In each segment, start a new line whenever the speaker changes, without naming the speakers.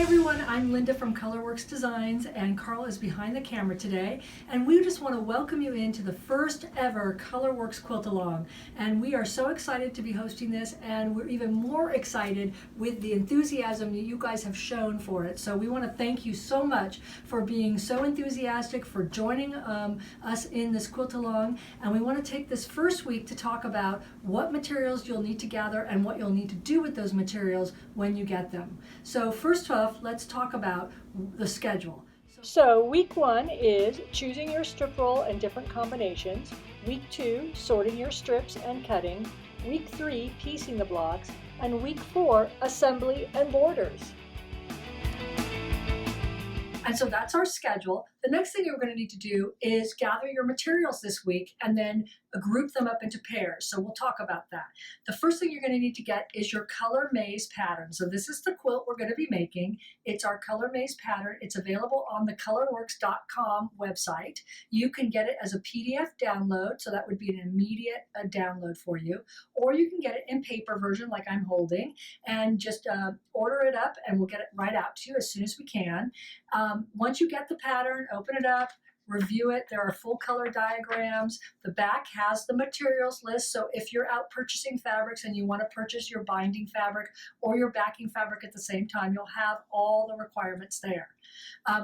everyone, I'm Linda from Colourwerx Designs, and Carl is behind the camera today, and we just want to welcome you into the first ever Colourwerx QuiltAlong, and we are so excited to be hosting this, and we're even more excited with the enthusiasm that you guys have shown for it. So we want to thank you so much for being so enthusiastic, for joining us in this QuiltAlong, and we want to take this first week to talk about what materials you'll need to gather and what you'll need to do with those materials when you get them. So first off, let's talk about the schedule. So week 1 is choosing your strip roll and different combinations. Week 2, sorting your strips and cutting. Week 3, piecing the blocks. And week 4, assembly and borders. And so that's our schedule. The next thing you're going to need to do is gather your materials this week and then group them up into pairs. So we'll talk about that. The first thing you're going to need to get is your ColourMaze pattern. So this is the quilt we're going to be making. It's our ColourMaze pattern. It's available on the Colourwerx.com website. You can get it as a PDF download, so that would be an immediate download for you. Or you can get it in paper version like I'm holding and just order it up and we'll get it right out to you as soon as we can. Once you get the pattern, open it up, review it. There are full color diagrams. The back has the materials list. So if you're out purchasing fabrics and you want to purchase your binding fabric or your backing fabric at the same time, you'll have all the requirements there.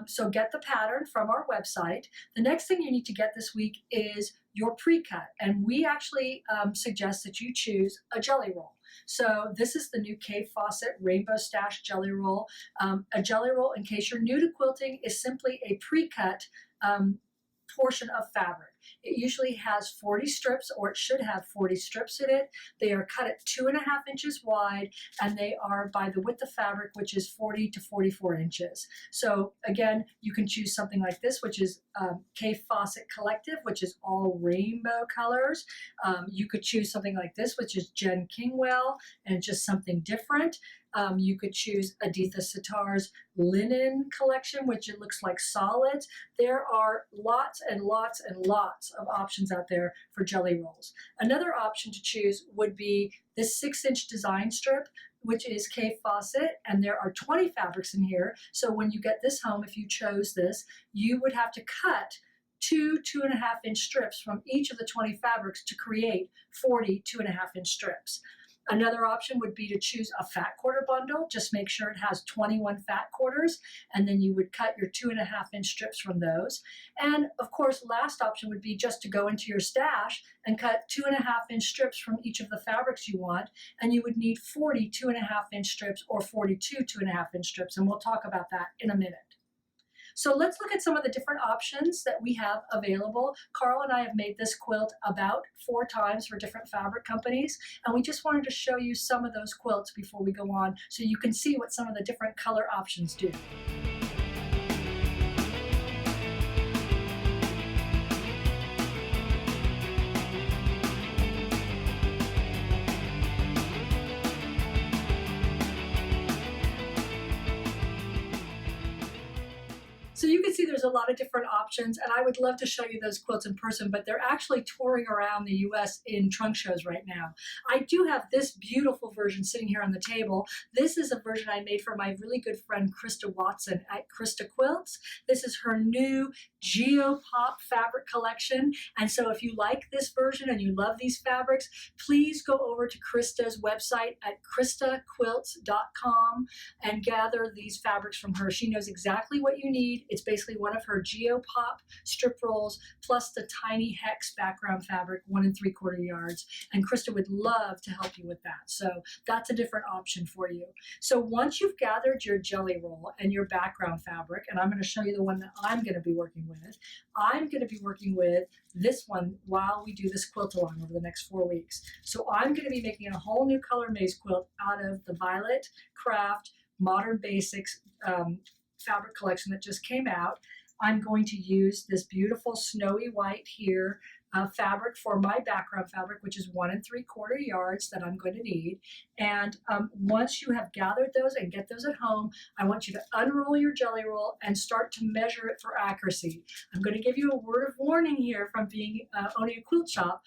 So get the pattern from our website. The next thing you need to get this week is your pre-cut. And we actually suggest that you choose a jelly roll. So this is the new Kay Fawcett Rainbow Stash Jelly Roll. A jelly roll, in case you're new to quilting, is simply a pre-cut portion of fabric. It usually has 40 strips, or it should have 40 strips in it. They are cut at 2.5 inches wide, and they are by the width of fabric, which is 40 to 44 inches. So again, you can choose something like this, which is Kay Fawcett Collective, which is all rainbow colors. You could choose something like this, which is Jen Kingwell, and just something different. You could choose Aditha Sitar's linen collection, which it looks like solids. There are lots and lots and lots of options out there for jelly rolls. Another option to choose would be this 6-inch design strip, which is Kay Fawcett, and there are 20 fabrics in here. So when you get this home, if you chose this, you would have to cut 2.5-inch strips from each of the 20 fabrics to create 40 2.5-inch strips. Another option would be to choose a fat quarter bundle. Just make sure it has 21 fat quarters, and then you would cut your 2.5-inch strips from those. And of course, last option would be just to go into your stash and cut 2.5-inch strips from each of the fabrics you want, and you would need 40 2.5-inch strips or 42 2.5-inch strips, and we'll talk about that in a minute. So let's look at some of the different options that we have available. Carl and I have made this quilt about 4 times for different fabric companies, and we just wanted to show you some of those quilts before we go on so you can see what some of the different color options do. So you can see there's a lot of different options, and I would love to show you those quilts in person, but they're actually touring around the US in trunk shows right now. I do have this beautiful version sitting here on the table. This is a version I made for my really good friend Krista Watson at Krista Quilts. This is her new Geopop fabric collection, and so if you like this version and you love these fabrics, please go over to Krista's website at kristaquilts.com and gather these fabrics from her. She knows exactly what you need. It's basically one of her Geopop strip rolls plus the tiny hex background fabric, 1 3/4 yards. And Krista would love to help you with that. So that's a different option for you. So once you've gathered your jelly roll and your background fabric, and I'm going to show you the one that I'm going to be working with, I'm going to be working with this one while we do this QuiltAlong over the next 4 weeks. So I'm going to be making a whole new ColourMaze quilt out of the Violet Craft Modern Basics fabric collection that just came out. I'm going to use this beautiful snowy white here fabric for my background fabric, which is 1 3/4 yards that I'm going to need. And once you have gathered those and get those at home, I want you to unroll your jelly roll and start to measure it for accuracy. I'm going to give you a word of warning here from being owning a quilt shop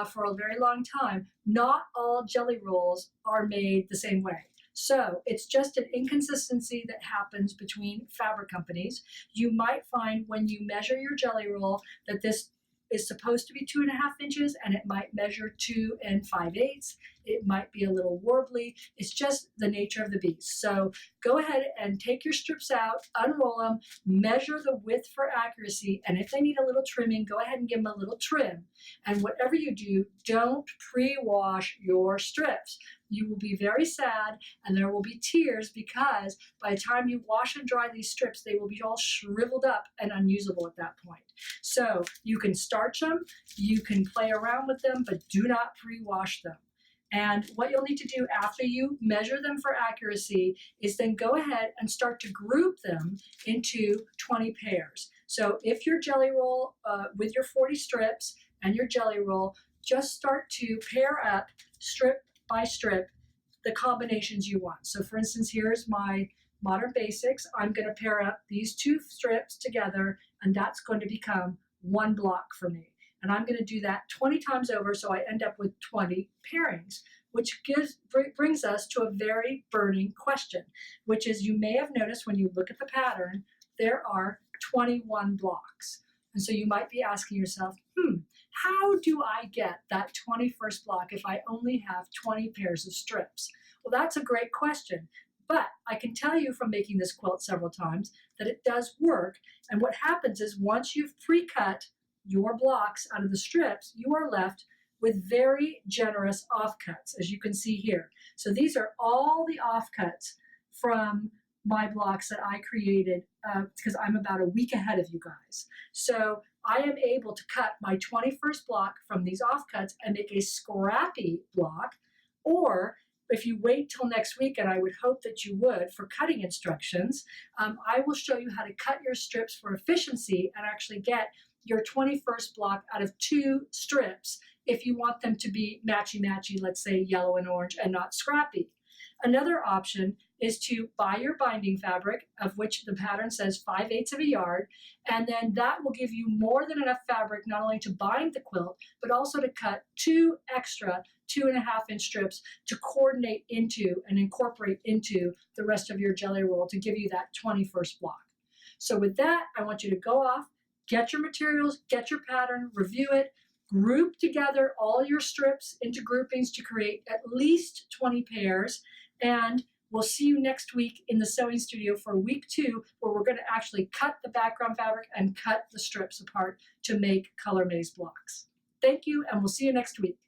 for a very long time. Not all jelly rolls are made the same way. So it's just an inconsistency that happens between fabric companies. You might find when you measure your jelly roll that this is supposed to be 2.5 inches and it might measure 2 5/8. It might be a little warbly. It's just the nature of the beast. So go ahead and take your strips out, unroll them, measure the width for accuracy, and if they need a little trimming, go ahead and give them a little trim. And whatever you do, don't pre-wash your strips. You will be very sad and there will be tears because by the time you wash and dry these strips, they will be all shriveled up and unusable at that point. So you can starch them, you can play around with them, but do not pre-wash them. And what you'll need to do after you measure them for accuracy is then go ahead and start to group them into 20 pairs. So if your jelly roll with your 40 strips and your jelly roll, just start to pair up strip by strip the combinations you want. So for instance, here's my Modern Basics. I'm going to pair up these 2 strips together, and that's going to become 1 block for me. And I'm going to do that 20 times over, so I end up with 20 pairings, which brings us to a very burning question, which is you may have noticed when you look at the pattern, there are 21 blocks. And so you might be asking yourself, how do I get that 21st block if I only have 20 pairs of strips? Well, that's a great question. But I can tell you from making this quilt several times that it does work. And what happens is once you've pre-cut your blocks out of the strips, you are left with very generous offcuts, as you can see here. So these are all the offcuts from my blocks that I created because I'm about a week ahead of you guys. So I am able to cut my 21st block from these offcuts and make a scrappy block. Or if you wait till next week, and I would hope that you would, for cutting instructions, I will show you how to cut your strips for efficiency and actually get your 21st block out of 2 strips if you want them to be matchy-matchy, let's say yellow and orange, and not scrappy. Another option is to buy your binding fabric, of which the pattern says 5/8 of a yard, and then that will give you more than enough fabric not only to bind the quilt, but also to cut 2 extra 2.5-inch strips to coordinate into and incorporate into the rest of your jelly roll to give you that 21st block. So with that, I want you to go off, get your materials, get your pattern, review it, group together all your strips into groupings to create at least 20 pairs, and we'll see you next week in the sewing studio for week 2, where we're going to actually cut the background fabric and cut the strips apart to make ColourMaze blocks. Thank you, and we'll see you next week.